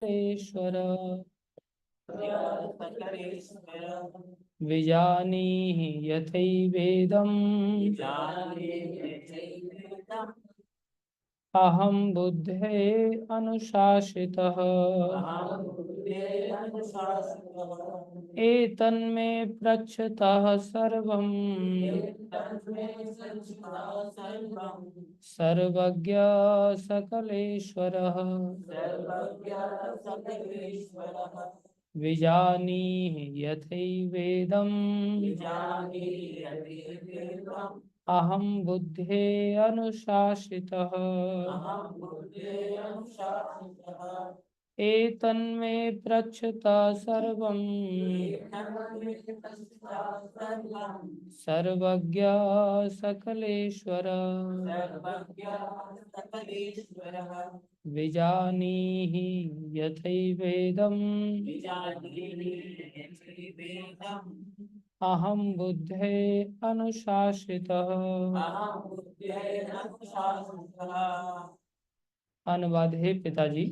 ईश्वर विजानीहि यथैवेदम् अहं बुद्धे अनुशासितः एतन्मे पृच्छतः सर्वं सर्वज्ञ सकलेश्वरः विजानीहि यथैवेदम् अहं बुद्धे अनुशासितः एतन्मे पृच्छता सर्वं सर्वज्ञ सकलेश्वर विजानीहि यथैवेदम् अहं बुद्धे अनुशासितः। अनुवाद है पिताजी।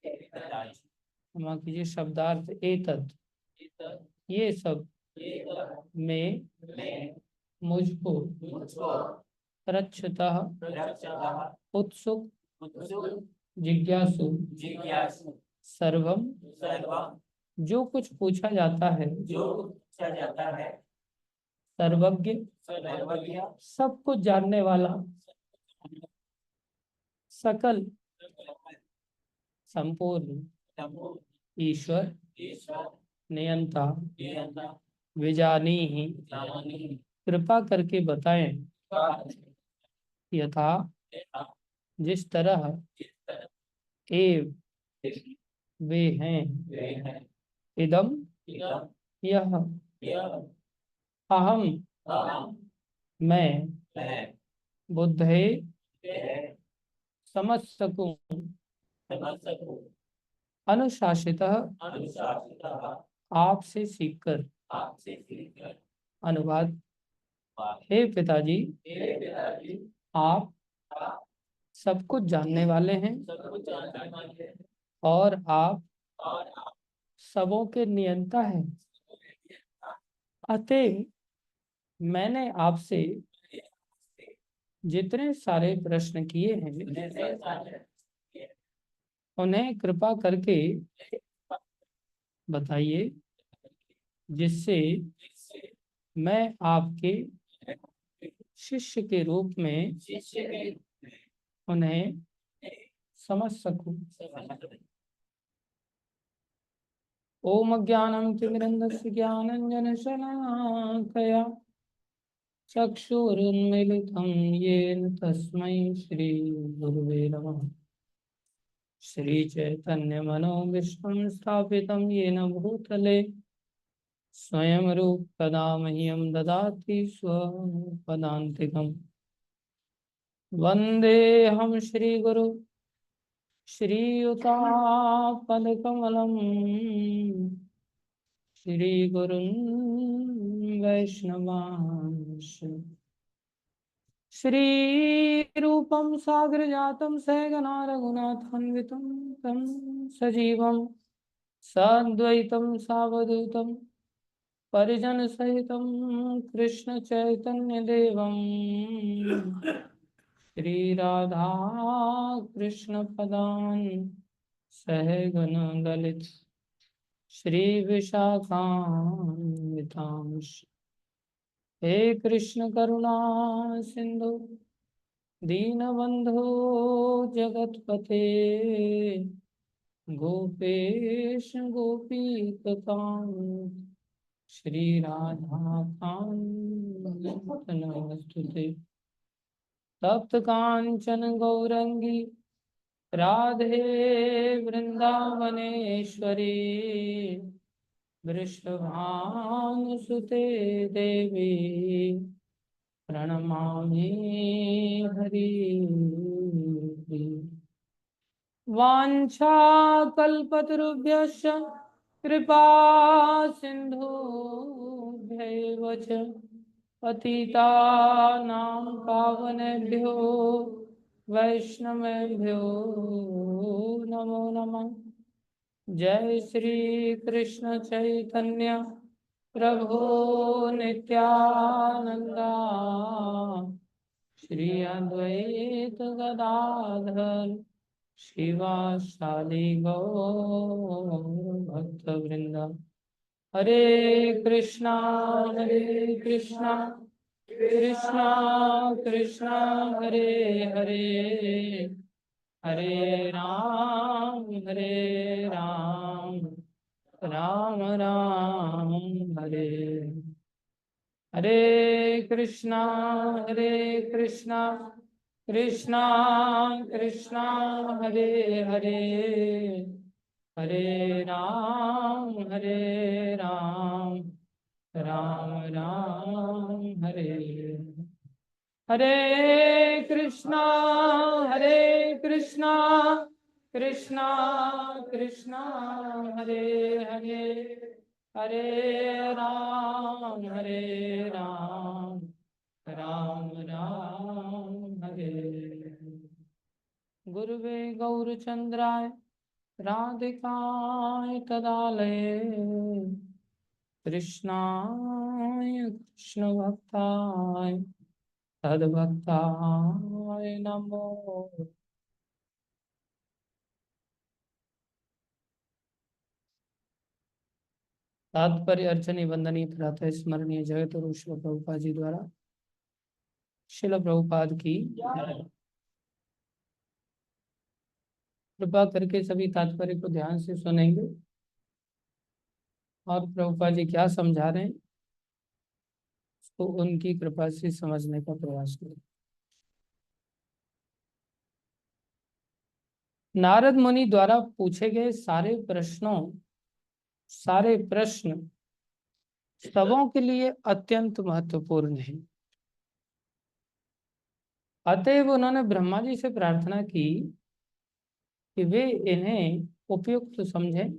क्षमा कीजिए। शब्दार्थ एतत् ये सब में मुझको प्रच्छतः उत्सुक जिज्ञासु सर्वम जो कुछ पूछा जाता है सर्वज्ञ सब कुछ जानने वाला सकल संपूर्ण ईश्वर नियंता विजानी ही कृपा करके बताएं यथा जिस तरह एव वे हैं इदम यह अहम मैं बुद्धे समझ सकूं अनुशासितः आपसे सीखकर। अनुवाद हे पिताजी आप सब कुछ जानने वाले हैं और आप सबों के नियंता हैं। अतः मैंने आपसे जितने सारे प्रश्न किए हैं उन्हें कृपा करके बताइए जिससे मैं आपके शिष्य के रूप में उन्हें समझ सकूं। ओम ज्ञानं तिमिरन्धस्य ज्ञानाञ्जनशलाकया चक्षुरुन्मीलितं येन तस्मै श्रीगुरुवे नमः। श्रीचैतन्यमनोभीष्टं स्थापितं येन भूतले स्वयं रूप कदा मह्यं ददाति स्वपदान्तिकम्। वन्देऽहं श्रीगुरु श्रीयुतापदकमलं श्रीगुरुन् वैष्णवांश्च श्रीरूपं साग्रजातं सहगना रघुनाथान्वितं तं सजीवं साद्वैतं सावधूतं परिजनसहितं कृष्ण चैतन्यदेवं श्रीराधा कृष्ण पदान् सहगना ललित श्री विशाखान्वितांश्च। हे कृष्ण करुणा सिंधु दीनबंधो जगतपते गोपेश गोपीककांत श्री राधा कांत नमस्तुते। तप्त कांचन गौरंगी राधे वृंदावनेश्वरी वृषभानुसुते देवी प्रणमामि हरि। वाञ्छाकल्पतरुभ्यश्च कृपा सिन्धुभ्यैव च पतितानां पावनेभ्यो वैष्णवेभ्यो नमो नमः। जय श्री कृष्ण चैतन्य प्रभु नित्यानंदा, श्री अद्वैत गदाधर शिवासादि गौर भक्त वृंदा। हरे कृष्णा कृष्णा कृष्णा कृष्णा हरे हरे, हरे राम राम राम हरे। हरे कृष्णा कृष्णा कृष्णा कृष्णा हरे हरे, हरे राम राम राम हरे। हरे कृष्णा कृष्णा कृष्णा हरे हरे, हरे राम राम राम हरे। गुरुवे गौरचंद्राय राधिकाय तदालये, कृष्णाय कृष्ण भक्ताय तद्भक्ताय नमो। तात्पर्य अर्चनी वंदनीय प्रातः स्मरणीय जगत गुरु श्रील प्रभुपाद जी द्वारा श्रील प्रभुपाद की कृपा करके सभी तात्पर्य को ध्यान से सुनेंगे और प्रभुपाद जी क्या समझा रहे हैं तो उनकी कृपा से समझने का प्रयास करें। नारद मुनि द्वारा पूछे गए सारे प्रश्न सबों के लिए अत्यंत महत्वपूर्ण है। अतएव उन्होंने ब्रह्मा जी से प्रार्थना की कि वे इन्हें उपयुक्त समझें,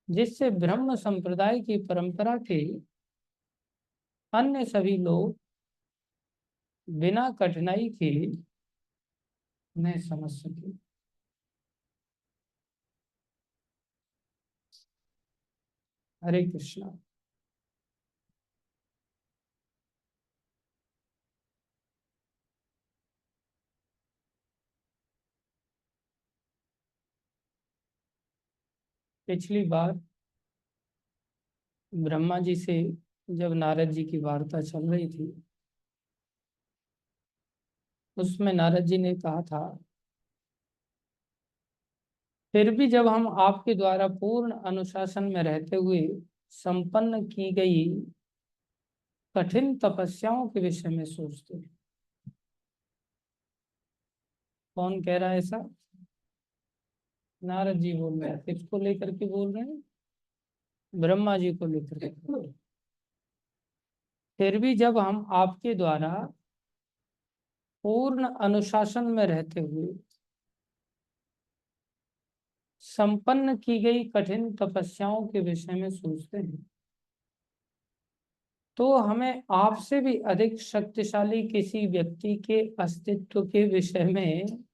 जिससे ब्रह्म संप्रदाय की परंपरा के अन्य सभी लोग बिना कठिनाई के उन्हें समझ सके। हरे कृष्णा। पिछली बार ब्रह्मा जी से जब नारद जी की वार्ता चल रही थी, उसमें नारद जी ने कहा था, फिर भी जब हम आपके द्वारा पूर्ण अनुशासन में रहते हुए संपन्न की गई कठिन तपस्याओं के विषय में सोचते हैं। कौन कह रहा है ऐसा? नारद जी बोल रहे हैं। किसको लेकर के बोल रहे हैं? ब्रह्मा जी को लेकर के। फिर भी जब हम आपके द्वारा पूर्ण अनुशासन में रहते हुए संपन्न की गई कठिन तपस्याओं के विषय में सोचते हैं, तो हमें आपसे भी अधिक शक्तिशाली किसी व्यक्ति के अस्तित्व के विषय में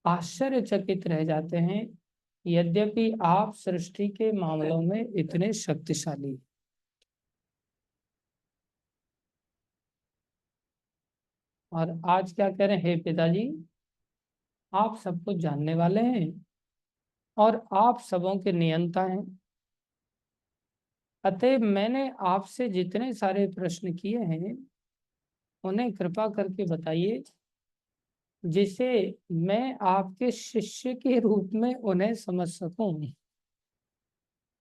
आश्चर्यचकित रह जाते हैं, यद्यपि आप सृष्टि के मामलों में इतने शक्तिशाली। और आज क्या कह रहे हैं? हे पिताजी, आप सब कुछ जानने वाले हैं और आप सबों के नियंता हैं। अतएव मैंने आपसे जितने सारे प्रश्न किए हैं उन्हें कृपा करके बताइए, जिसे मैं आपके शिष्य के रूप में उन्हें समझ सकूं।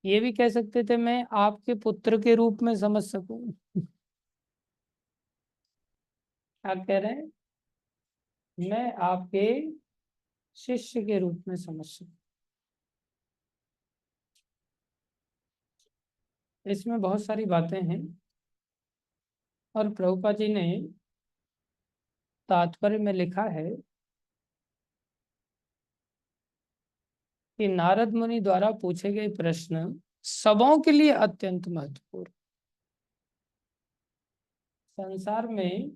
ये भी कह सकते थे मैं आपके पुत्र के रूप में समझ सकूं। क्या कह रहे हैं? मैं आपके शिष्य के रूप में समझ सकूं। इसमें बहुत सारी बातें हैं और प्रभुपाद जी ने तात्पर्य में लिखा है कि नारद मुनि द्वारा पूछे गए प्रश्न सबों के लिए अत्यंत महत्वपूर्ण। संसार में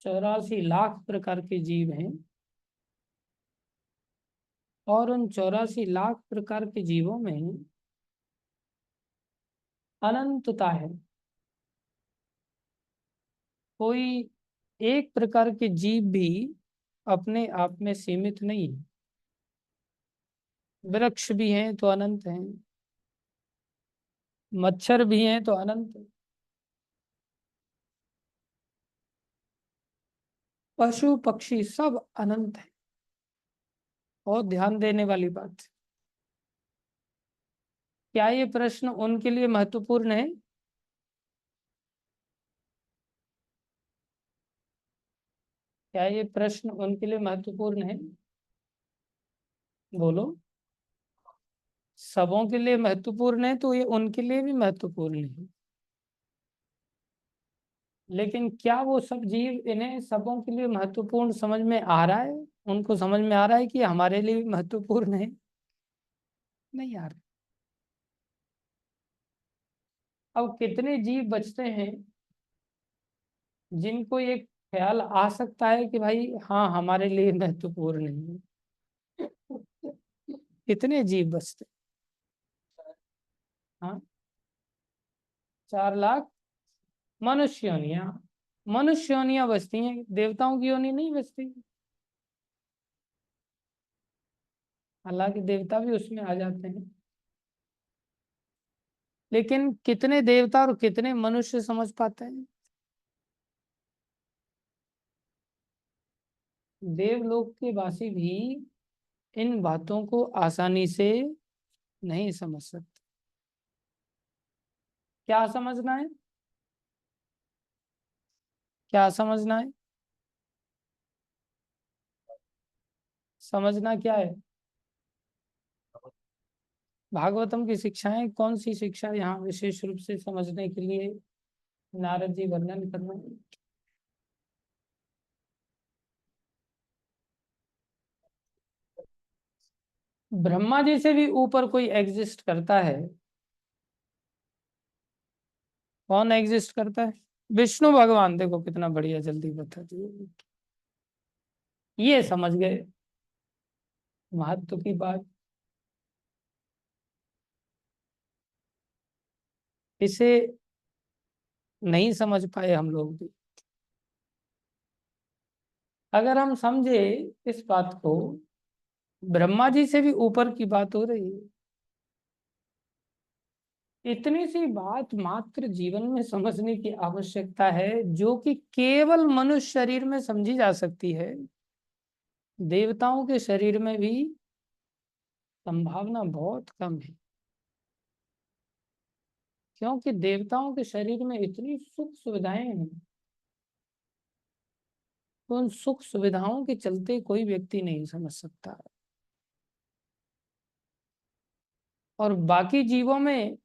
84 लाख प्रकार के जीव हैं और उन 84 लाख प्रकार के जीवों में अनंतता है। कोई एक प्रकार के जीव भी अपने आप में सीमित नहीं है। वृक्ष भी हैं तो अनंत हैं, मच्छर भी हैं तो अनंत है, पशु पक्षी सब अनंत है। और ध्यान देने वाली बात, क्या ये प्रश्न उनके लिए महत्वपूर्ण है? क्या ये प्रश्न उनके लिए महत्वपूर्ण है? बोलो। सबों के लिए महत्वपूर्ण है तो ये उनके लिए भी महत्वपूर्ण है। लेकिन क्या वो सब जीव इन्हें सबों के लिए महत्वपूर्ण समझ में आ रहा है? उनको समझ में आ रहा है कि हमारे लिए भी महत्वपूर्ण है? नहीं आ रहा। अब कितने जीव बचते हैं जिनको ये ख्याल आ सकता है कि भाई हाँ हमारे लिए महत्वपूर्ण नहीं है? कितने जीव बचते? हाँ, 4 लाख मनुष्य योनियां। मनुष्य योनियां बचती हैं, देवताओं की योनि नहीं बचती। हालांकि देवता भी उसमें आ जाते हैं, लेकिन कितने देवता और कितने मनुष्य समझ पाते हैं? देवलोक के वासी भी इन बातों को आसानी से नहीं समझ सकते। क्या समझना है? क्या समझना है? समझना क्या है? भागवतम की शिक्षाएं, कौन सी शिक्षा यहाँ विशेष रूप से समझने के लिए नारद जी वर्णन कर रहे हैं? ब्रह्मा जी से भी ऊपर कोई एग्जिस्ट करता है? कौन एग्जिस्ट करता है? विष्णु भगवान। देखो कितना बढ़िया, जल्दी बता दिए। ये समझ गए महत्व की बात। इसे नहीं समझ पाए हम लोग भी। अगर हम समझे इस बात को, ब्रह्मा जी से भी ऊपर की बात हो रही है। इतनी सी बात मात्र जीवन में समझने की आवश्यकता है, जो कि केवल मनुष्य शरीर में समझी जा सकती है। देवताओं के शरीर में भी संभावना बहुत कम है, क्योंकि देवताओं के शरीर में इतनी सुख सुविधाएं हैं। तो उन सुख सुविधाओं के चलते कोई व्यक्ति नहीं समझ सकता। और बाकी जीवों में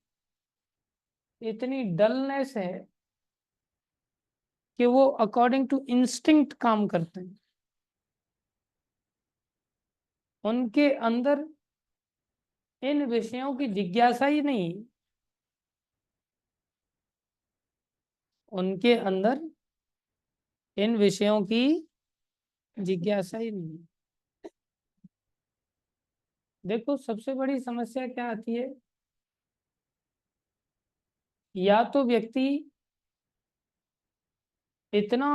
इतनी डलनेस है कि वो अकॉर्डिंग टू इंस्टिंक्ट काम करते हैं। उनके अंदर इन विषयों की जिज्ञासा ही नहीं। उनके अंदर इन विषयों की जिज्ञासा ही नहीं। देखो सबसे बड़ी समस्या क्या आती है? या तो व्यक्ति इतना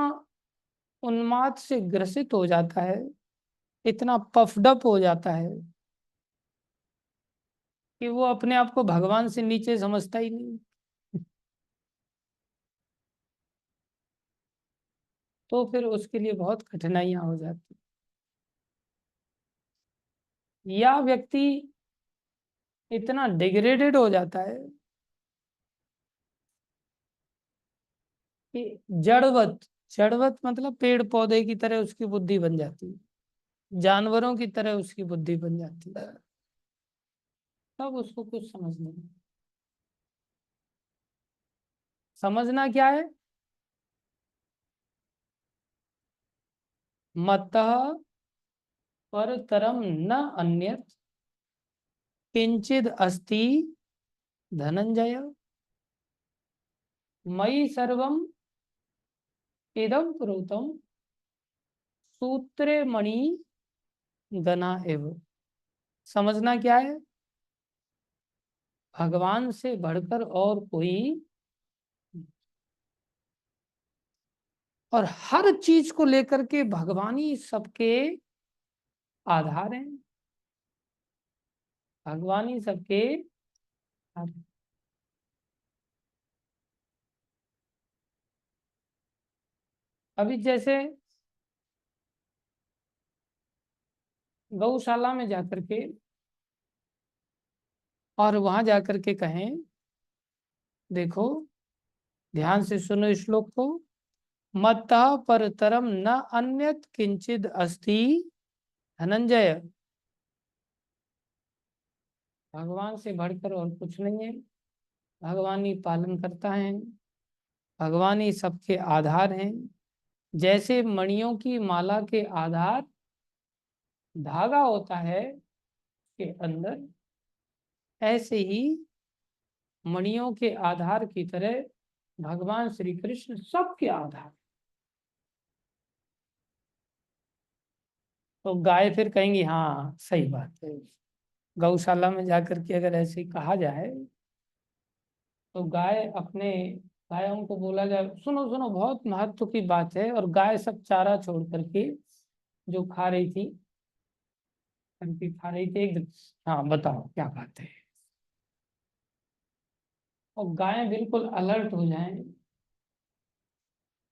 उन्माद से ग्रसित हो जाता है, इतना पफडअप हो जाता है कि वो अपने आप को भगवान से नीचे समझता ही नहीं। तो फिर उसके लिए बहुत कठिनाइयां हो जाती। या व्यक्ति इतना डिग्रेडेड हो जाता है कि जड़वत, जड़वत मतलब पेड़ पौधे की तरह उसकी बुद्धि बन जाती है, जानवरों की तरह उसकी बुद्धि बन जाती है। तब उसको कुछ समझ नहीं। समझना क्या है? मत्तः परतरम न अन्यत् किंचिद अस्ति धनंजय, मयि सर्वम इदम प्रोतम सूत्रे मणि गना एव। समझना क्या है, भगवान से बढ़कर और कोई, और हर चीज को लेकर के भगवान ही सबके आधार हैं, भगवान ही सबके आधार। अभी जैसे गौशाला में जाकर के, और वहां जाकर के कहें, देखो ध्यान से सुनो इस श्लोक को, मत्तः परतरम न अन्यत किंचिद अस्ति धनंजय, भगवान से बढ़कर और कुछ नहीं है, भगवान ही पालन करता है, भगवान ही सबके आधार हैं। जैसे मणियों की माला के आधार धागा होता है के अंदर, ऐसे ही मणियों के आधार की तरह भगवान श्री कृष्ण सबके आधार। तो गाय फिर कहेंगी हाँ सही बात है, गौशाला में जाकर के अगर ऐसे ही कहा जाए तो गाय अपने, गायों को बोला जाए सुनो सुनो बहुत महत्व की बात है, और गाय सब चारा छोड़ करके जो खा रही थी, करके खा रही थी एकदम, हाँ बताओ क्या बात है, और गायें बिल्कुल अलर्ट हो जाएं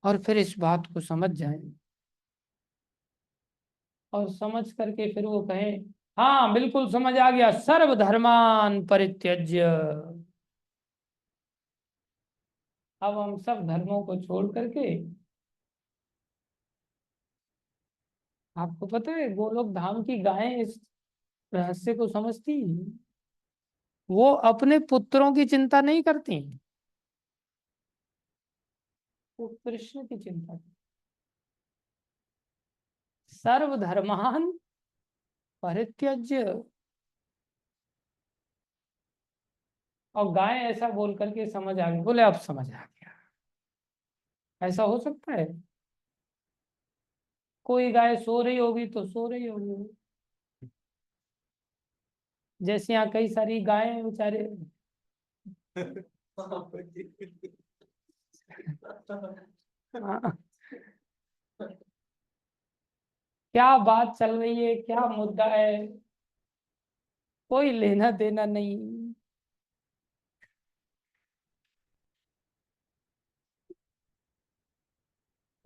और फिर इस बात को समझ जाएं, और समझ करके फिर वो कहें हाँ बिल्कुल समझ आ गया, सर्वधर्मान परित्यज्य, अब हम सब धर्मों को छोड़ करके, आपको पता है गोलोक धाम की गायें इस रहस्य को समझती हैं, वो अपने पुत्रों की चिंता नहीं करती, वो कृष्ण की चिंता करती। सर्वधर्मान परित्यज्य, और गाय ऐसा बोल करके समझ आ गई, बोले अब समझ आ गया, ऐसा हो सकता है, कोई गाय सो रही होगी तो सो रही होगी, जैसे यहाँ कई सारी गायें हैं बेचारे, हाँ, क्या बात चल रही है, क्या मुद्दा है, कोई लेना देना नहीं।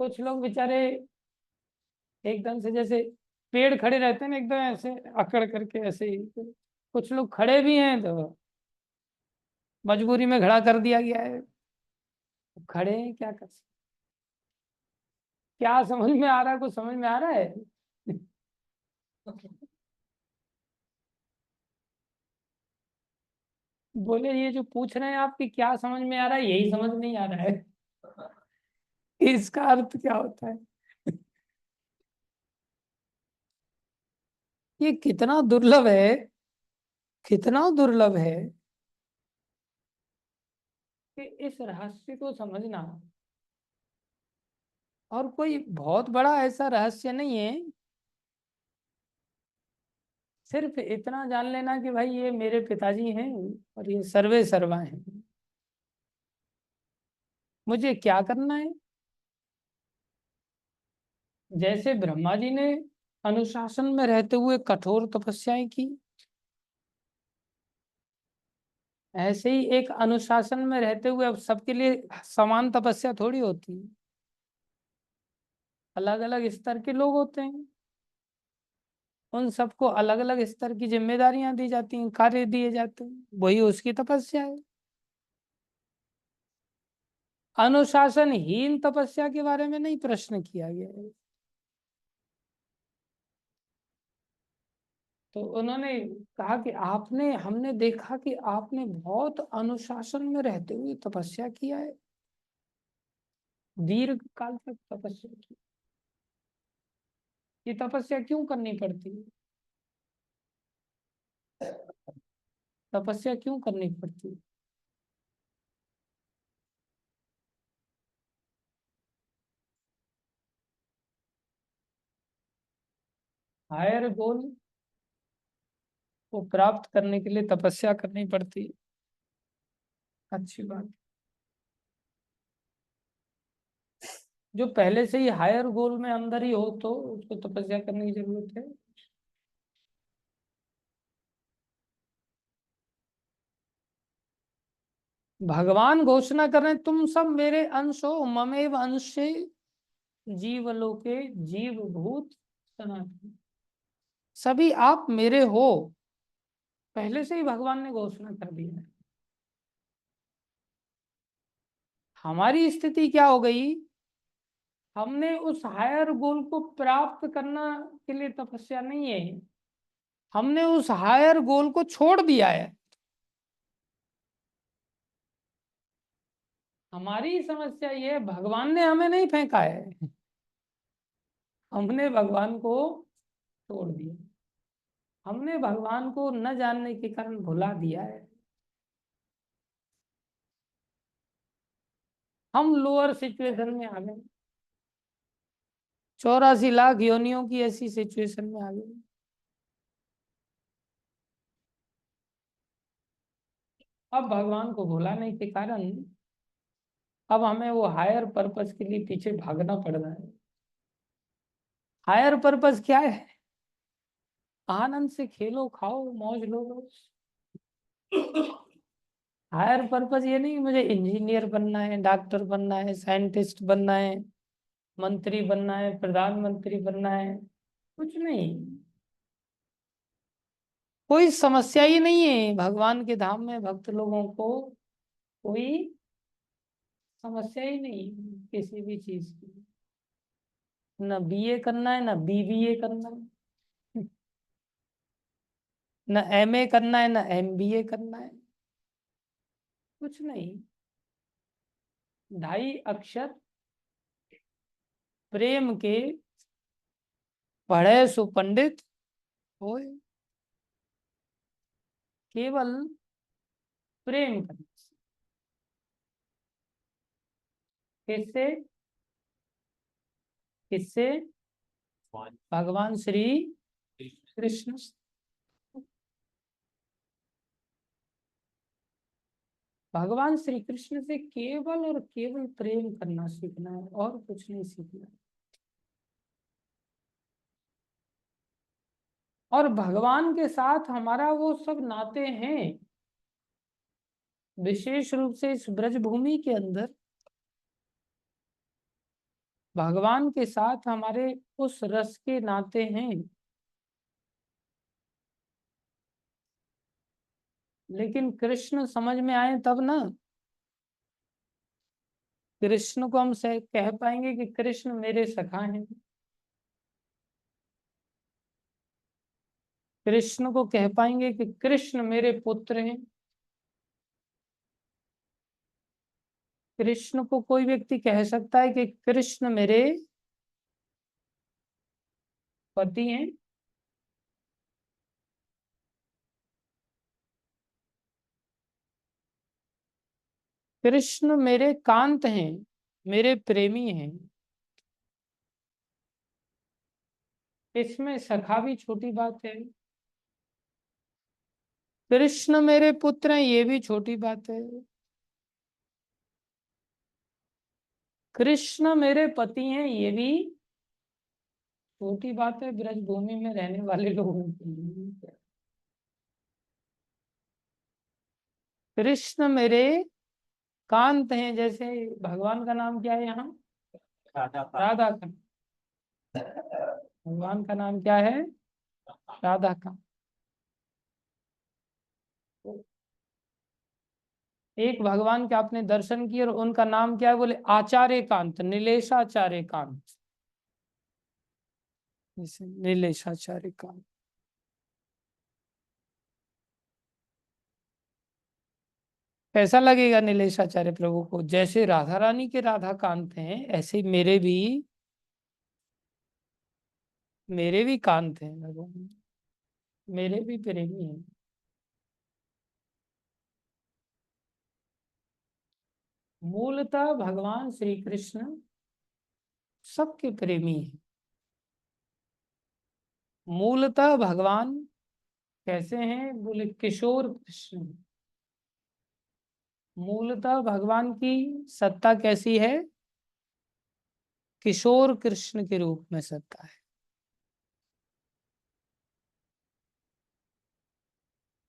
कुछ लोग बेचारे एकदम से जैसे पेड़ खड़े रहते हैं ना एकदम ऐसे अकड़ करके ऐसे ही, कुछ लोग खड़े भी हैं तो मजबूरी में खड़ा कर दिया गया है, खड़े हैं क्या कर सकते, क्या समझ में आ रहा है, कुछ समझ में आ रहा है। बोले ये जो पूछ रहे हैं आपकी क्या समझ में आ रहा है, यही समझ नहीं आ रहा है, इसका अर्थ क्या होता है। ये कितना दुर्लभ है, कितना दुर्लभ है कि इस रहस्य को समझना, और कोई बहुत बड़ा ऐसा रहस्य नहीं है, सिर्फ इतना जान लेना कि भाई ये मेरे पिताजी हैं और ये सर्वे सर्वा हैं, मुझे क्या करना है। जैसे ब्रह्मा जी ने अनुशासन में रहते हुए कठोर तपस्याएं की, ऐसे ही एक अनुशासन में रहते हुए अब सबके लिए समान तपस्या थोड़ी होती है, अलग अलग स्तर के लोग होते हैं, उन सबको अलग अलग स्तर की जिम्मेदारियां दी जाती हैं, कार्य दिए जाते हैं, वही उसकी तपस्या है। अनुशासनहीन तपस्या के बारे में नहीं प्रश्न किया गया है। तो उन्होंने कहा कि आपने, हमने देखा कि आपने बहुत अनुशासन में रहते हुए तपस्या किया है, दीर्घ काल तक तपस्या की, ये तपस्या क्यों करनी पड़ती है, तपस्या क्यों करनी पड़ती है। हायर गोल, वो प्राप्त करने के लिए तपस्या करनी पड़ती है। अच्छी बात। जो पहले से ही हायर गोल में अंदर ही हो तो उसको तपस्या करने की जरूरत है। भगवान घोषणा कर रहे हैं, तुम सब मेरे अंश हो, ममेव अंशे जीवलोके जीवभूत सनातन। सभी आप मेरे हो, पहले से ही भगवान ने घोषणा कर दी है। हमारी स्थिति क्या हो गई, हमने उस हायर गोल को प्राप्त करना के लिए तपस्या नहीं है, हमने उस हायर गोल को छोड़ दिया है। हमारी समस्या ये है, भगवान ने हमें नहीं फेंका है, हमने भगवान को छोड़ दिया। हमने भगवान को न जानने के कारण भुला दिया है। हम लोअर सिचुएशन में आ गए, 84 लाख योनियों की ऐसी सिचुएशन में आ गए। अब भगवान को भुलाने के कारण अब हमें वो हायर पर्पस के लिए पीछे भागना पड़ रहा है। हायर पर्पस क्या है, आनंद से खेलो खाओ मौज लो बस। हायर पर्पस ये नहीं कि मुझे इंजीनियर बनना है, डॉक्टर बनना है, साइंटिस्ट बनना है, मंत्री बनना है, प्रधानमंत्री बनना है, कुछ नहीं। कोई समस्या ही नहीं है भगवान के धाम में भक्त लोगों को, कोई समस्या ही नहीं किसी भी चीज की। न बीए करना है, न बीबीए करना है, न एमए करना है, न एमबीए करना है, कुछ नहीं। 2.5 अक्षर प्रेम के पढ़े सो पंडित होए, केवल प्रेम करने से। किससे, किससे, भगवान श्री कृष्ण से। भगवान श्री कृष्ण से केवल और केवल प्रेम करना सीखना है, और कुछ नहीं सीखना है। और भगवान के साथ हमारा वो सब नाते हैं, विशेष रूप से इस ब्रज भूमि के अंदर भगवान के साथ हमारे उस रस के नाते हैं। लेकिन कृष्ण समझ में आए तब ना, कृष्ण को हम से कह पाएंगे कि कृष्ण मेरे सखा हैं, कृष्ण को कह पाएंगे कि कृष्ण मेरे पुत्र हैं, कृष्ण को कोई व्यक्ति कह सकता है कि कृष्ण मेरे पति हैं। कृष्ण मेरे कांत हैं, मेरे प्रेमी हैं। इसमें सखा भी छोटी बात है। कृष्ण मेरे पुत्र हैं, ये भी छोटी बात है। कृष्ण मेरे पति हैं, ये भी छोटी बात है ब्रजभूमि में रहने वाले लोगों के लिए। कृष्ण मेरे कांत हैं, जैसे भगवान का नाम क्या है यहाँ, राधा का। भगवान का नाम क्या है, राधा का। एक भगवान के आपने दर्शन किए और उनका नाम क्या है, बोले आचार्य कांत, नीलेशाचार्य कांत, जैसे नीलेशाचार्य कांत। कैसा लगेगा नीलेशाचार्य प्रभु को, जैसे राधा रानी के राधा कांत हैं ऐसे मेरे भी कांत हैं भगवान, मेरे भी प्रेमी हैं। मूलतः भगवान श्री कृष्ण सबके प्रेमी हैं। मूलतः भगवान कैसे हैं? बोले किशोर कृष्ण। मूलतः भगवान की सत्ता कैसी है? किशोर कृष्ण के रूप में सत्ता है।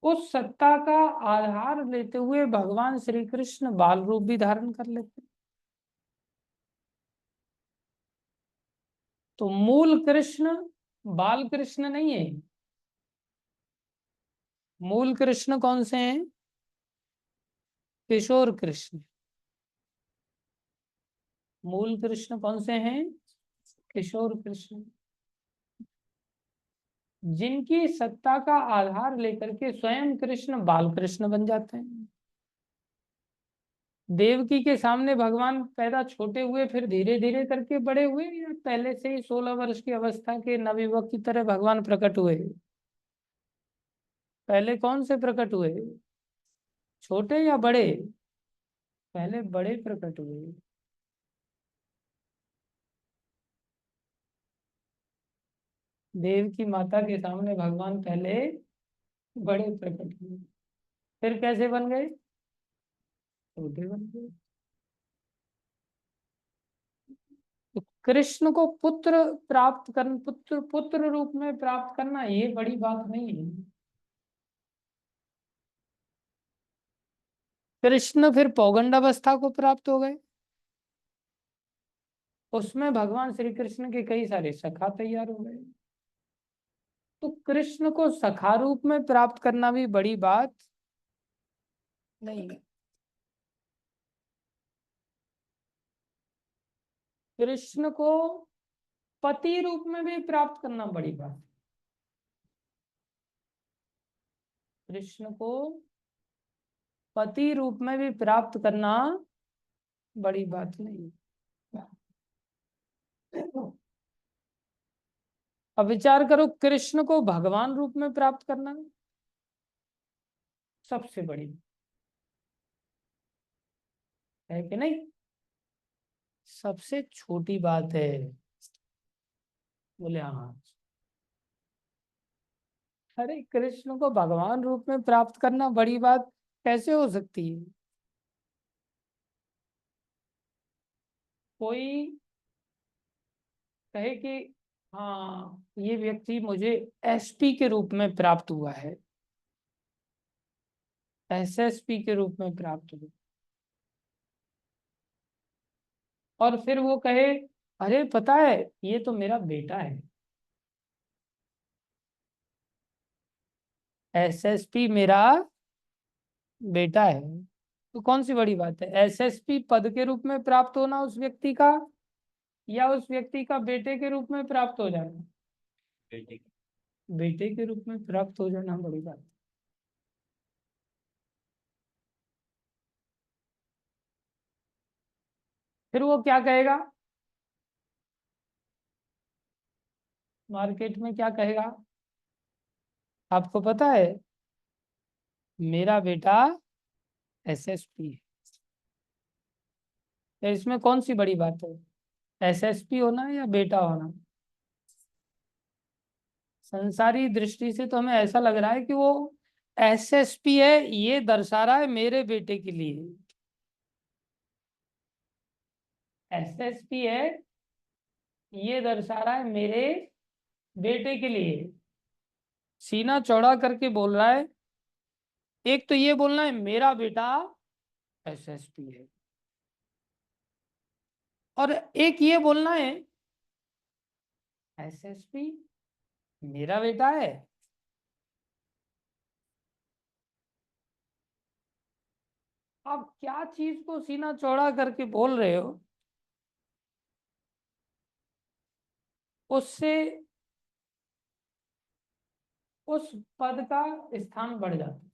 उस सत्ता का आधार लेते हुए भगवान श्री कृष्ण बाल रूप भी धारण कर लेते हैं। तो मूल कृष्ण बाल कृष्ण नहीं है। मूल कृष्ण कौन से हैं? किशोर कृष्ण। मूल कृष्ण कौन से हैं? किशोर कृष्ण। जिनकी सत्ता का आधार लेकर के स्वयं कृष्ण बाल कृष्ण बन जाते हैं। देवकी के सामने भगवान पैदा छोटे हुए, फिर धीरे धीरे करके बड़े हुए, या पहले से ही 16 वर्ष की अवस्था के नवयुवक की तरह भगवान प्रकट हुए? पहले कौन से प्रकट हुए? छोटे या बड़े? पहले बड़े प्रकट हुए। देव की माता के सामने भगवान पहले बड़े प्रकट हुए, फिर कैसे बन गए? छोटे बन गए। तो कृष्ण को पुत्र प्राप्त कर, पुत्र पुत्र रूप में प्राप्त करना ये बड़ी बात नहीं है। कृष्ण फिर पौगंडावस्था को प्राप्त हो गए। उसमें भगवान श्री कृष्ण के कई सारे सखा तैयार हो गए। तो कृष्ण को सखा रूप में प्राप्त करना भी बड़ी बात नहीं है। कृष्ण को पति रूप में भी प्राप्त करना बड़ी बात। कृष्ण को पति रूप में भी प्राप्त करना बड़ी बात नहीं। अब विचार करो, कृष्ण को भगवान रूप में प्राप्त करना सबसे बड़ी है कि नहीं? सबसे छोटी बात है। बोले हाँ। अरे कृष्ण को भगवान रूप में प्राप्त करना बड़ी बात कैसे हो सकती है? कोई कहे कि हाँ, ये व्यक्ति मुझे एसपी के रूप में प्राप्त हुआ है, एसएसपी के रूप में प्राप्त हुआ, और फिर वो कहे अरे पता है ये तो मेरा बेटा है। एसएसपी मेरा बेटा है। तो कौन सी बड़ी बात है? एसएसपी पद के रूप में प्राप्त होना उस व्यक्ति का, या उस व्यक्ति का बेटे के रूप में प्राप्त हो जाना? बेटे बेटे के रूप में प्राप्त हो जाना बड़ी बात। फिर वो क्या कहेगा? मार्केट में क्या कहेगा? आपको पता है मेरा बेटा एसएसपी है। तो इसमें कौन सी बड़ी बात है? एसएसपी होना या बेटा होना? संसारी दृष्टि से तो हमें ऐसा लग रहा है कि वो एसएसपी है, ये दर्शा रहा है मेरे बेटे के लिए। एसएसपी है, ये दर्शा रहा है मेरे बेटे के लिए। सीना चौड़ा करके बोल रहा है। एक तो ये बोलना है मेरा बेटा एसएसपी है, और एक ये बोलना है एसएसपी मेरा बेटा है। आप क्या चीज को सीना चौड़ा करके बोल रहे हो, उससे उस पद का स्थान बढ़ जाता है।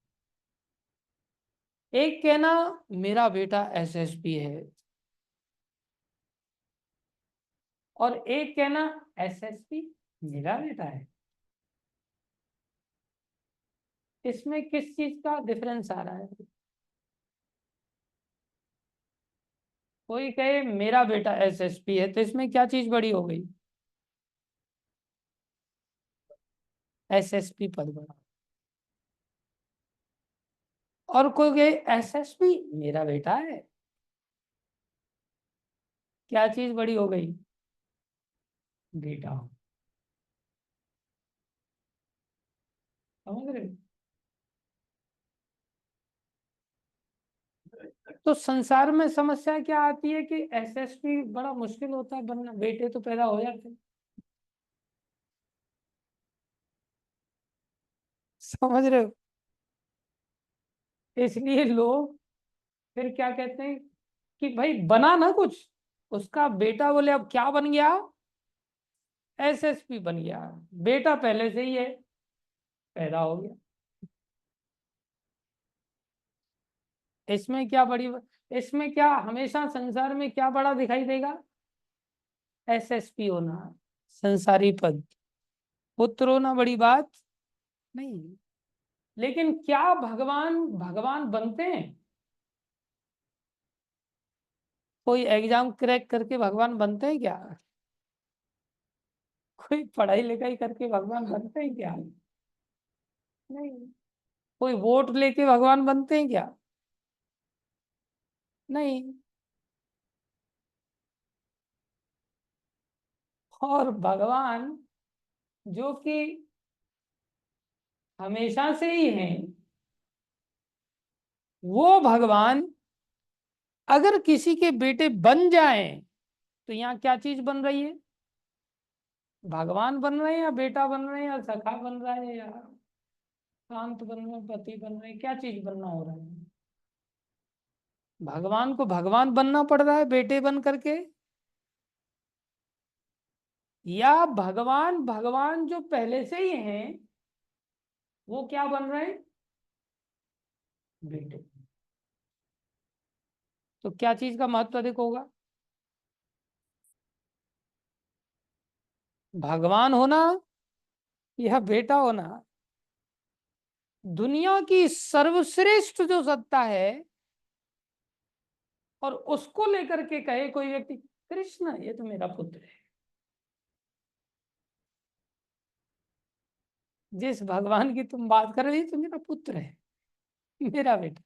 एक कहना मेरा बेटा एसएसपी है, और एक कहना एसएसपी मेरा बेटा है। इसमें किस चीज का डिफरेंस आ रहा है? कोई कहे मेरा बेटा एसएसपी है, तो इसमें क्या चीज बड़ी हो गई? एसएसपी पद बढ़ा। और कोई कहे एसएसपी मेरा बेटा है। क्या चीज बड़ी हो गई? बेटा। समझ रहे हो? तो संसार में समस्या क्या आती है कि एसएसपी बड़ा मुश्किल होता है बनना, बेटे तो पैदा हो जाते हैं। समझ रहे हो? इसलिए लोग फिर क्या कहते हैं कि भाई बना ना कुछ, उसका बेटा बोले अब क्या बन गया, एसएसपी बन गया। बेटा पहले से ही है, पैदा हो गया। इसमें क्या बड़ी, इसमें क्या हमेशा संसार में क्या बड़ा दिखाई देगा? एसएसपी होना, संसारी पद। पुत्र होना बड़ी बात नहीं। लेकिन क्या भगवान भगवान बनते हैं? कोई एग्जाम क्रैक करके भगवान बनते हैं क्या? कोई पढ़ाई लिखाई करके भगवान बनते हैं क्या? नहीं। कोई वोट लेके भगवान बनते हैं क्या? नहीं। और भगवान जो कि हमेशा से ही हैं, वो भगवान अगर किसी के बेटे बन जाएं तो यहाँ क्या चीज बन रही है? भगवान बन रहे हैं या बेटा बन रहे हैं या सखा बन रहा है या शांत बन रहे हैं, पति बन रहे हैं, क्या चीज बनना हो रहा है? भगवान को भगवान बनना पड़ रहा है बेटे बन करके, या भगवान भगवान जो पहले से ही हैं वो क्या बन रहे हैं? बेटे। तो क्या चीज का महत्व अधिक होगा? भगवान होना या बेटा होना? दुनिया की सर्वश्रेष्ठ जो सत्ता है और उसको लेकर के कहे कोई व्यक्ति कृष्ण ये तो मेरा पुत्र है, जिस भगवान की तुम बात कर रही तो मेरा पुत्र है, मेरा बेटा।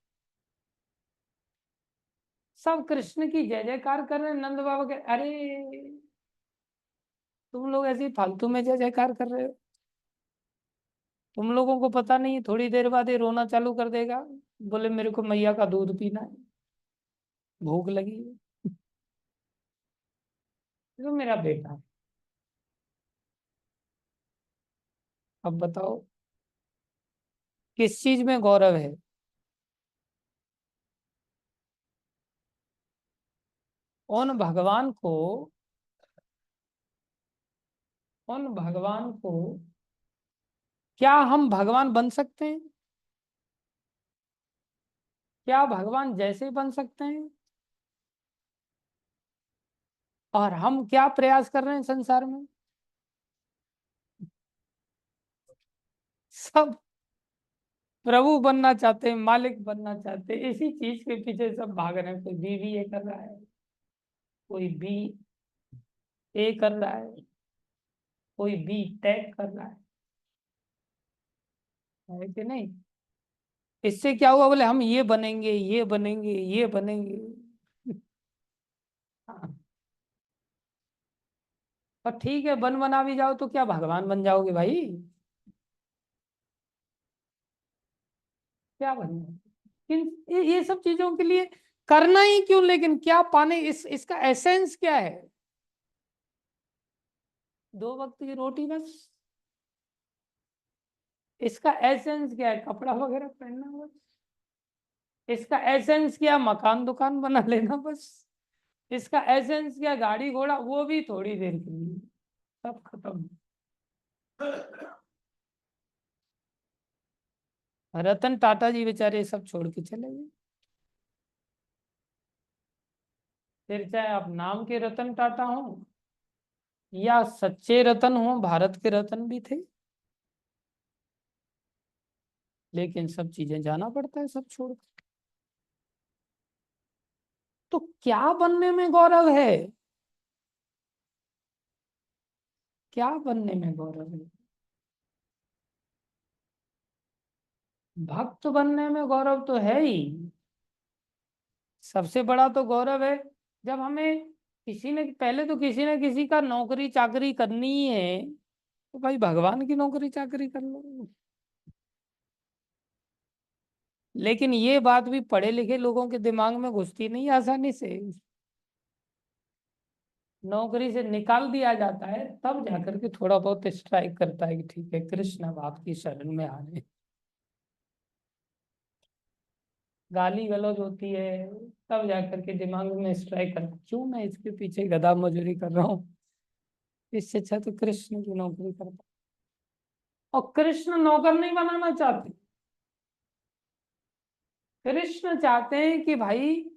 सब कृष्ण की जय जयकार कर रहे हैं, नंद बाबा के अरे तुम लोग ऐसे ही फालतू में जय जयकार कर रहे हो। तुम लोगों को पता नहीं, थोड़ी देर बाद ये रोना चालू कर देगा, बोले मेरे को मैया का दूध पीना है, भूख लगी है। तो मेरा बेटा है। अब बताओ किस चीज में गौरव है? उन भगवान को, उन भगवान को क्या हम भगवान बन सकते हैं? क्या भगवान जैसे बन सकते हैं? और हम क्या प्रयास कर रहे हैं संसार में? सब प्रभु बनना चाहते हैं, मालिक बनना चाहते हैं, इसी चीज के पीछे सब भाग रहे हैं। कोई बीबीए कर रहा है, कोई BA कर रहा है, कोई B.Tech कर रहा है कि नहीं? इससे क्या हुआ, बोले हम ये बनेंगे ये बनेंगे ये बनेंगे। हाँ, और ठीक है बन बना भी जाओ तो क्या भगवान बन जाओगे भाई? क्या बनना? ये सब चीजों के लिए करना ही क्यों, लेकिन क्या पाने, इसका एसेंस क्या है? 2 वक्त की रोटी बस? इसका एसेंस क्या है? कपड़ा वगैरह पहनना बस? इसका एसेंस क्या? मकान दुकान बना लेना बस? इसका एसेंस क्या? गाड़ी घोड़ा, वो भी थोड़ी देर के लिए, सब खत्म। रतन टाटा जी बेचारे सब छोड़ के चले गए। फिर चाहे आप नाम के रतन टाटा हो या सच्चे रतन हो, भारत के रतन भी थे, लेकिन सब चीजें जाना पड़ता है सब छोड़ के। तो क्या बनने में गौरव है? क्या बनने में गौरव है? भक्त बनने में गौरव तो है ही, सबसे बड़ा तो गौरव है जब हमें किसी ने, पहले तो किसी ने किसी का नौकरी चाकरी करनी ही है तो भाई भगवान की नौकरी चाकरी कर लो। लेकिन ये बात भी पढ़े लिखे लोगों के दिमाग में घुसती नहीं आसानी से, नौकरी से निकाल दिया जाता है तब जाकर के थोड़ा बहुत स्ट्राइक करता है कि ठीक है कृष्ण अब आपकी शरण में आ रहे हैं। गाली गलौज होती है तब जाकर के दिमाग में स्ट्राइक करता क्यों मैं इसके पीछे गधा मजूरी कर रहा हूँ, इससे अच्छा तो कृष्ण की नौकरी करता। और कृष्ण नौकर नहीं बनाना चाहते, कृष्ण चाहते हैं कि भाई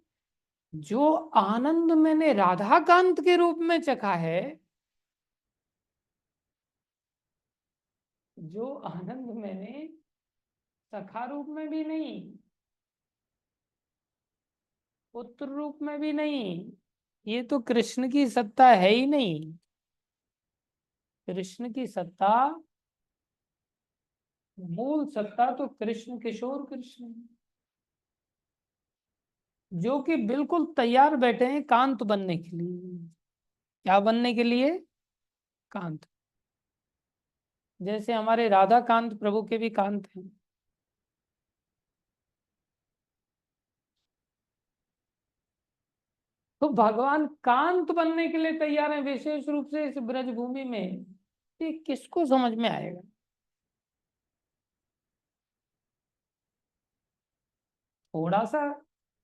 जो आनंद मैंने राधा कांत के रूप में चखा है, जो आनंद मैंने सखा रूप में भी नहीं, पुत्र रूप में भी नहीं, ये तो कृष्ण की सत्ता है ही नहीं। कृष्ण की सत्ता, मूल सत्ता तो कृष्ण किशोर कृष्ण है, जो कि बिल्कुल तैयार बैठे हैं कांत बनने के लिए। क्या बनने के लिए? कांत। जैसे हमारे राधा कांत प्रभु के भी कांत हैं। तो भगवान कांत बनने के लिए तैयार है विशेष रूप से इस ब्रज भूमि में, ये किसको समझ में आएगा? थोड़ा सा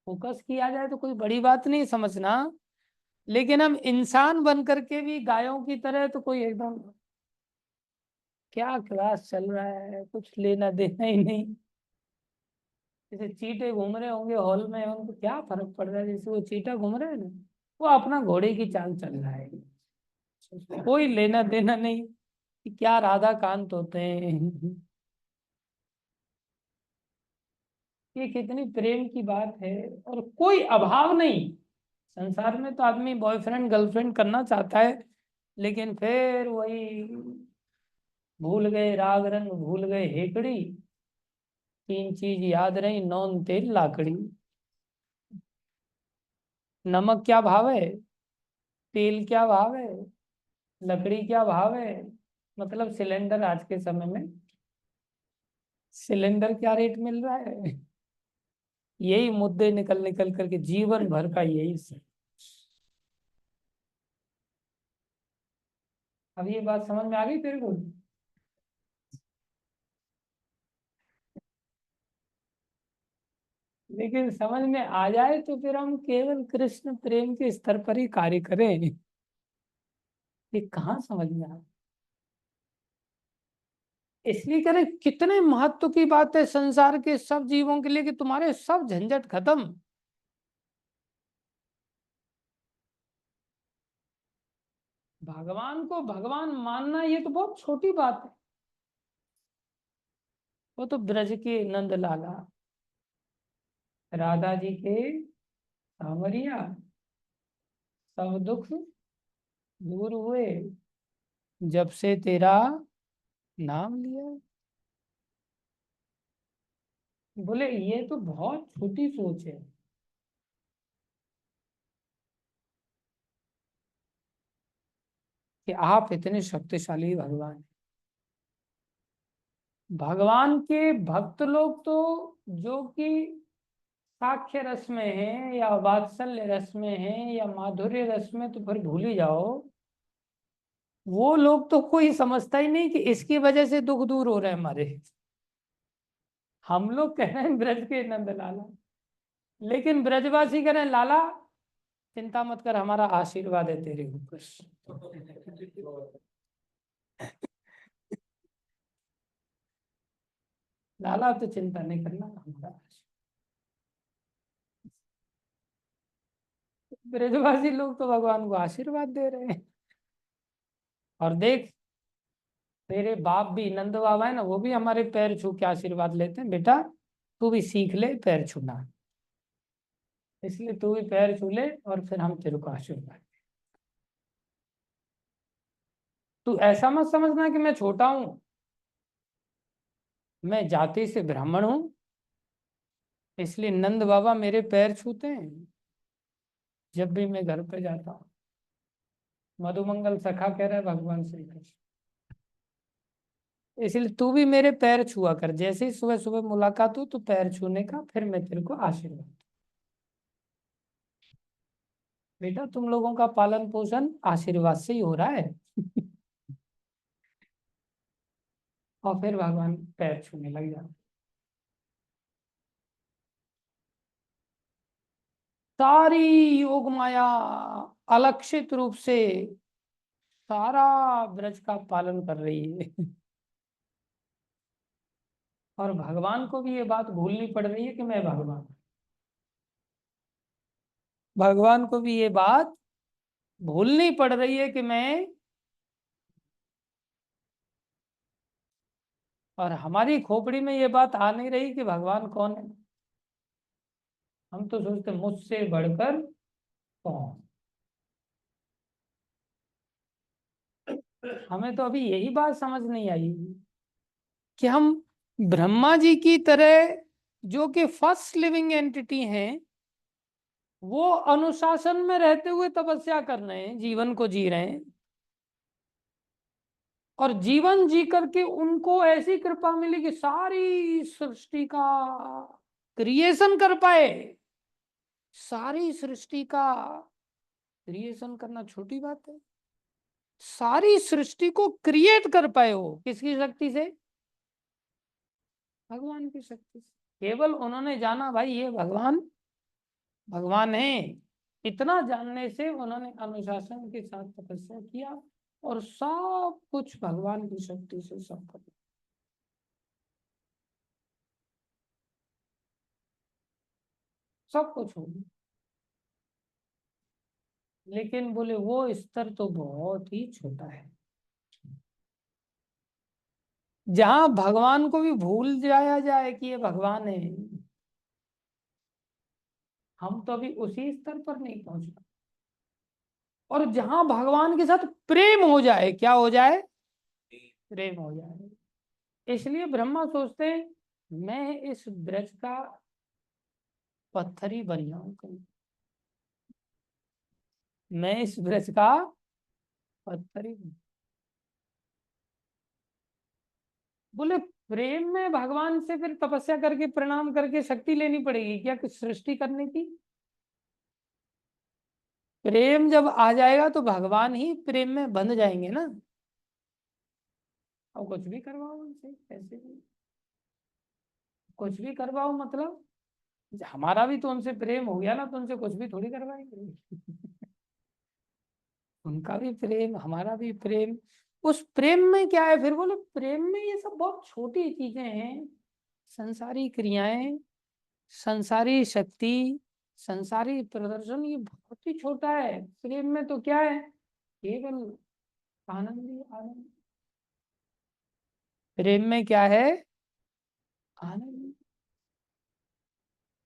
फोकस किया जाए तो कोई बड़ी बात नहीं समझना, लेकिन हम इंसान बन करके भी गायों की तरह तो कोई एकदम क्या क्लास चल रहा है कुछ लेना देना ही नहीं। जैसे चींटे घूम रहे होंगे हॉल में, उनको क्या फर्क पड़ रहा है, जैसे वो चींटा घूम रहा है ना, वो अपना घोड़े की चाल चल रहा है, कोई लेना देना नहीं कि क्या राधा कांत होते हैं। ये कितनी प्रेम की बात है, और कोई अभाव नहीं। संसार में तो आदमी बॉयफ्रेंड गर्लफ्रेंड करना चाहता है, लेकिन फिर वही भूल गए राग रंग भूल गए हेकड़ी, तीन चीज याद रही नौन तेल लाकड़ी। नमक क्या भाव है, तेल क्या भाव है, लकड़ी क्या भाव है, मतलब सिलेंडर आज के समय में सिलेंडर क्या रेट मिल रहा है। यही मुद्दे निकल निकल करके जीवन भर का यही सब। अब ये बात समझ में आ गई तेरे को? लेकिन समझ में आ जाए तो फिर हम केवल कृष्ण प्रेम के स्तर पर ही कार्य करें, ये कहाँ समझ में आ। इसलिए कह रहे कितने महत्व की बात है संसार के सब जीवों के लिए कि तुम्हारे सब झंझट खत्म। भगवान को भगवान मानना ये तो बहुत छोटी बात है, वो तो ब्रज के नंद लाला राधा जी के सांवरिया सब दुख दूर हुए जब से तेरा नाम लिया। बोले ये तो बहुत छोटी सोच है कि आप इतने शक्तिशाली भगवान हैं। भगवान के भक्त लोग तो जो कि साक्ष्य रस में है या वात्सल्य रस में है या माधुर्य रस में, तो फिर भूल ही जाओ। वो लोग तो कोई समझता ही नहीं कि इसकी वजह से दुख दूर हो रहे हैं हमारे। हम लोग कह रहे हैं ब्रज के नंद लाला, लेकिन ब्रजवासी कह रहे हैं लाला चिंता मत कर हमारा आशीर्वाद है तेरे ऊपर। लाला तो चिंता नहीं करना हमारा। ब्रजवासी लोग तो भगवान को आशीर्वाद दे रहे हैं। और देख तेरे बाप भी नंद बाबा है ना, वो भी हमारे पैर छू के आशीर्वाद लेते हैं, बेटा तू भी सीख ले पैर छूना, इसलिए तू भी पैर छू ले और फिर हम तेरे को आशीर्वाद। तू ऐसा मत समझना कि मैं छोटा हूं, मैं जाति से ब्राह्मण हूं, इसलिए नंद बाबा मेरे पैर छूते हैं जब भी मैं घर पे जाता हूँ। मधुमंगल सखा कह रहा है भगवान श्री कृष्ण, इसलिए तू भी मेरे पैर छुआ कर, जैसे ही सुबह सुबह मुलाकात हो तो पैर छूने का, फिर मैं तेरे को आशीर्वाद। बेटा तुम लोगों का पालन पोषण आशीर्वाद से ही हो रहा है। और फिर भगवान पैर छूने लग जाते। सारी योग माया अलक्षित रूप से सारा ब्रज का पालन कर रही है। और भगवान को भी ये बात भूलनी पड़ रही है कि मैं भगवान हूं। भगवान को भी ये बात भूलनी पड़ रही है कि मैं, और हमारी खोपड़ी में ये बात आ नहीं रही कि भगवान कौन है। हम तो सोचते मुझसे बढ़कर कौन। हमें तो अभी यही बात समझ नहीं आई कि हम ब्रह्मा जी की तरह, जो कि फर्स्ट लिविंग एंटिटी हैं, वो अनुशासन में रहते हुए तपस्या कर रहे हैं, जीवन को जी रहे हैं, और जीवन जी करके उनको ऐसी कृपा मिली कि सारी सृष्टि का क्रिएशन कर पाए। सारी सृष्टि का क्रिएशन करना छोटी बात है, सारी सृष्टि को क्रिएट कर पाए हो किसकी शक्ति से? भगवान की शक्ति से। केवल उन्होंने जाना भाई ये भगवान भगवान है, इतना जानने से उन्होंने अनुशासन के साथ तपस्या किया, और सब कुछ भगवान की शक्ति से सब कर, सब कुछ हो गया। लेकिन बोले वो स्तर तो बहुत ही छोटा है, जहां भगवान को भी भूल जाया जाए कि ये भगवान है। हम तो अभी उसी स्तर पर नहीं पहुंच पाए। और जहां भगवान के साथ प्रेम हो जाए, क्या हो जाए? प्रेम हो जाए। इसलिए ब्रह्मा सोचते हैं मैं इस ब्रज का पत्थर ही बन जाऊं कहीं, मैं इस ब्रज का पत्थर ही बोले प्रेम में भगवान से फिर तपस्या करके प्रणाम करके शक्ति लेनी पड़ेगी क्या कुछ सृष्टि करने की? प्रेम जब आ जाएगा तो भगवान ही प्रेम में बंध जाएंगे ना। और कुछ भी करवाओ उनसे, कैसे भी कुछ भी करवाओ, मतलब हमारा भी तो उनसे प्रेम हो गया ना, तो उनसे कुछ भी थोड़ी करवाएंगे। उनका भी प्रेम हमारा भी प्रेम, उस प्रेम में क्या है फिर? बोले प्रेम में ये सब बहुत छोटी चीजें हैं, संसारी क्रियाएं, संसारी शक्ति, संसारी प्रदर्शन, ये बहुत ही छोटा है। प्रेम में तो क्या है? केवल आनंद ही आनंद। प्रेम में क्या है? आनंद।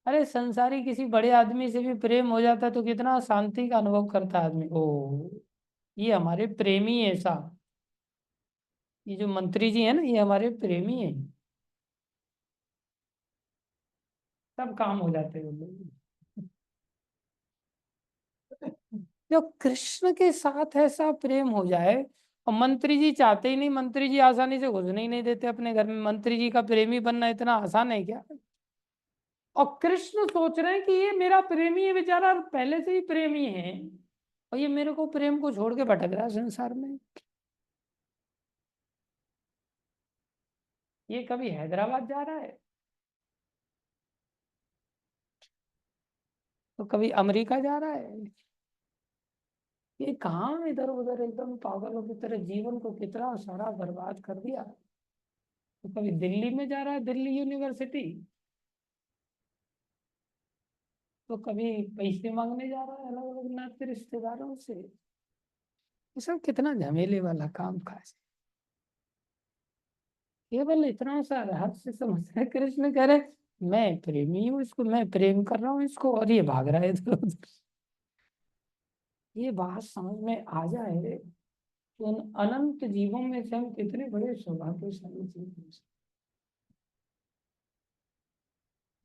अरे संसारी किसी बड़े आदमी से भी प्रेम हो जाता है तो कितना शांति का अनुभव करता है आदमी। ओ ये हमारे प्रेमी है साहब, ये जो मंत्री जी है ना, ये हमारे प्रेमी है, सब काम हो जाते हैं वो लोग। जो कृष्ण के साथ ऐसा प्रेम हो जाए, और मंत्री जी चाहते ही नहीं, मंत्री जी आसानी से घुसने ही नहीं देते अपने घर में। मंत्री जी का प्रेमी बनना इतना आसान है क्या? और कृष्ण सोच रहे हैं कि ये मेरा प्रेमी है बेचारा, पहले से ही प्रेमी है, और ये मेरे को प्रेम को छोड़ के भटक रहा है संसार में। ये कभी हैदराबाद जा रहा है, तो कभी अमेरिका जा रहा है। ये कहाँ इधर उधर एकदम पागलों की तरह जीवन को कितना सारा बर्बाद कर दिया। तो कभी दिल्ली में जा रहा है, दिल्ली यूनिवर्सिटी, तो कभी पैसे मांगने जा रहा है अलग अलग नाते रिश्तेदारों से। ये सब कितना झमेले वाला काम काज है। केवल इतना सा रहस्य समझ रहे कृष्ण कह रहे मैं प्रेमी हूँ इसको, मैं प्रेम कर रहा हूँ इसको, और ये भाग रहा है इधर उधर। ये बात समझ में आ जाए तो उन अनंत जीवों में से हम कितने बड़े सौभाग्यशाली जीव हैं।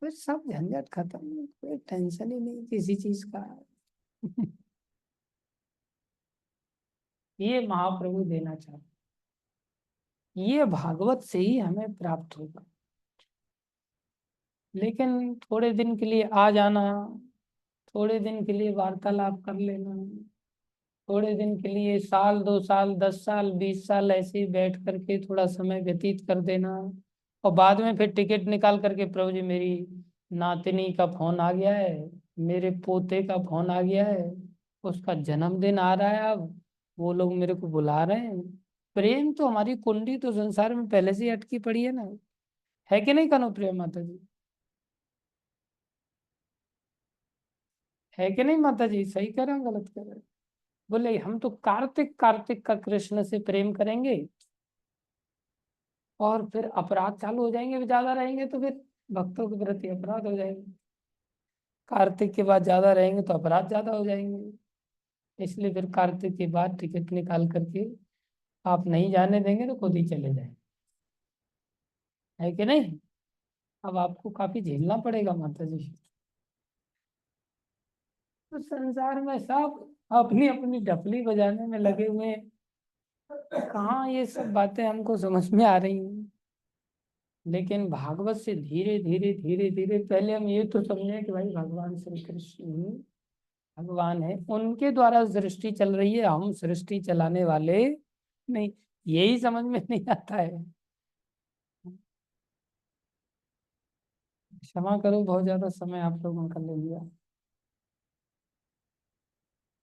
फिर सब झंझट खत्म, कोई टेंशन ही नहीं किसी चीज का। ये महाप्रभु देना चाहते, ये भागवत से ही हमें प्राप्त होगा। लेकिन थोड़े दिन के लिए आ जाना, थोड़े दिन के लिए वार्तालाप कर लेना, थोड़े दिन के लिए साल 2 साल 10 साल 20 साल ऐसे ही बैठ करके थोड़ा समय व्यतीत कर देना, और बाद में फिर टिकट निकाल करके, प्रभु जी मेरी नातिनी का फोन आ गया है, मेरे पोते का फोन आ गया है, उसका जन्मदिन आ रहा है, अब वो लोग मेरे को बुला रहे हैं। प्रेम तो हमारी कुंडी तो संसार में पहले से ही अटकी पड़ी है ना, है कि नहीं कनो प्रिय माता जी? है कि नहीं माता जी? सही कह रहे हैं गलत कह रहे हैं? बोले हम तो कार्तिक कार्तिक का कृष्ण से प्रेम करेंगे, और फिर अपराध चालू हो जाएंगे, ज्यादा रहेंगे तो फिर भक्तों के प्रति अपराध हो जाएंगे, कार्तिक के बाद ज्यादा रहेंगे तो अपराध ज्यादा हो जाएंगे। इसलिए फिर कार्तिक के बाद टिकट निकाल करके, आप नहीं जाने देंगे तो खुद ही चले जाए, है कि नहीं? अब आपको काफी झेलना पड़ेगा माता जी। तो संसार में सब अपनी अपनी डफली बजाने में लगे हुए हैं, कहाँ ये सब बातें हमको समझ में आ रही हैं। लेकिन भागवत से धीरे धीरे धीरे धीरे पहले हम ये तो समझे कि भाई भगवान श्री कृष्ण ही भगवान है, उनके द्वारा सृष्टि चल रही है, हम सृष्टि चलाने वाले नहीं। यही समझ में नहीं आता है। क्षमा करो, बहुत ज्यादा समय आप लोगों का ले लिया।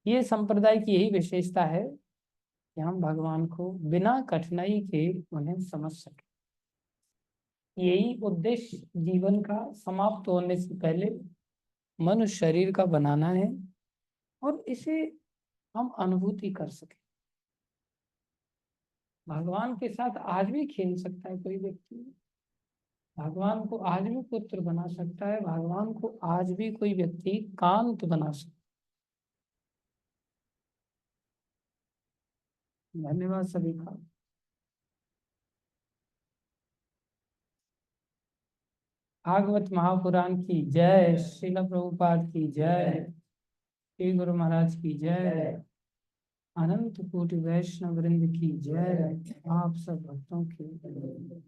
ये संप्रदाय की यही विशेषता है कि हम भगवान को बिना कठिनाई के उन्हें समझ सके। यही उद्देश्य जीवन का समाप्त होने से पहले मनुष्य शरीर का बनाना है, और इसे हम अनुभूति कर सके। भगवान के साथ आज भी खेल सकता है कोई व्यक्ति, भगवान को आज भी पुत्र बना सकता है, भगवान को आज भी कोई व्यक्ति कांत बना सकता है। धन्यवाद सभी का। भागवत महापुराण की जय, श्रील प्रभुपाद की जय, श्री गुरु महाराज की जय, अनंत कोटि वैष्णव वृंद की जय, आप सब भक्तों की जय।